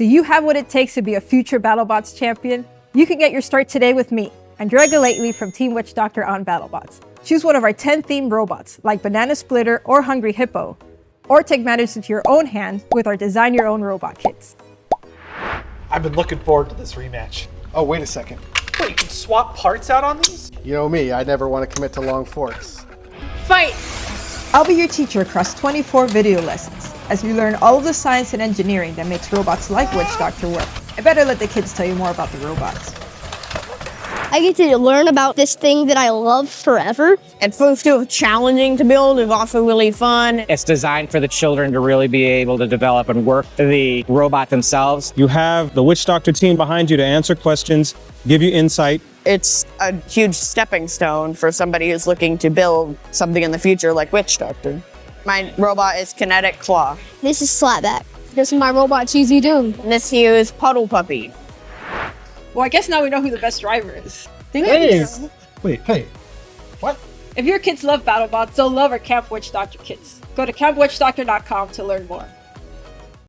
Do you have what it takes to be a future BattleBots champion? You can get your start today with me, Andrea Lately from Team Witch Doctor on BattleBots. Choose one of our 10 themed robots, like Banana Splitter or Hungry Hippo, or take matters into your own hands with our Design Your Own Robot kits. I've been looking forward to this rematch. Oh, wait a second. Wait, you can swap parts out on these? You know me, I never want to commit to long forks. Fight! I'll be your teacher across 24 video lessons, as we learn all of the science and engineering that makes robots like Witch Doctor work. I better let the kids tell you more about the robots. I get to learn about this thing that I love forever. It's supposed to be challenging to build, it's also really fun. It's designed for the children to really be able to develop and work the robot themselves. You have the Witch Doctor team behind you to answer questions, give you insight. It's a huge stepping stone for somebody who's looking to build something in the future like Witch Doctor. My robot is Kinetic Claw. This is Slapback. This is my robot, Cheesy Doom. And this here is Puddle Puppy. Well, I guess now we know who the best driver is. Wait, hey, what? If your kids love BattleBots, they'll love our Camp Witch Doctor kits. Go to campwitchdoctor.com to learn more.